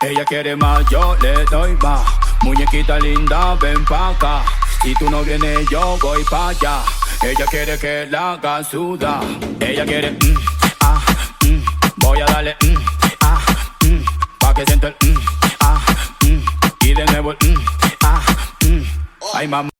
Ella quiere más, yo le doy más. Muñequita linda, ven pa' acá. Si tú no vienes, yo voy pa' allá. Ella quiere que la haga sudar. Ella quiere voy a darle pa' que sienta el y de nuevo el ay mamá.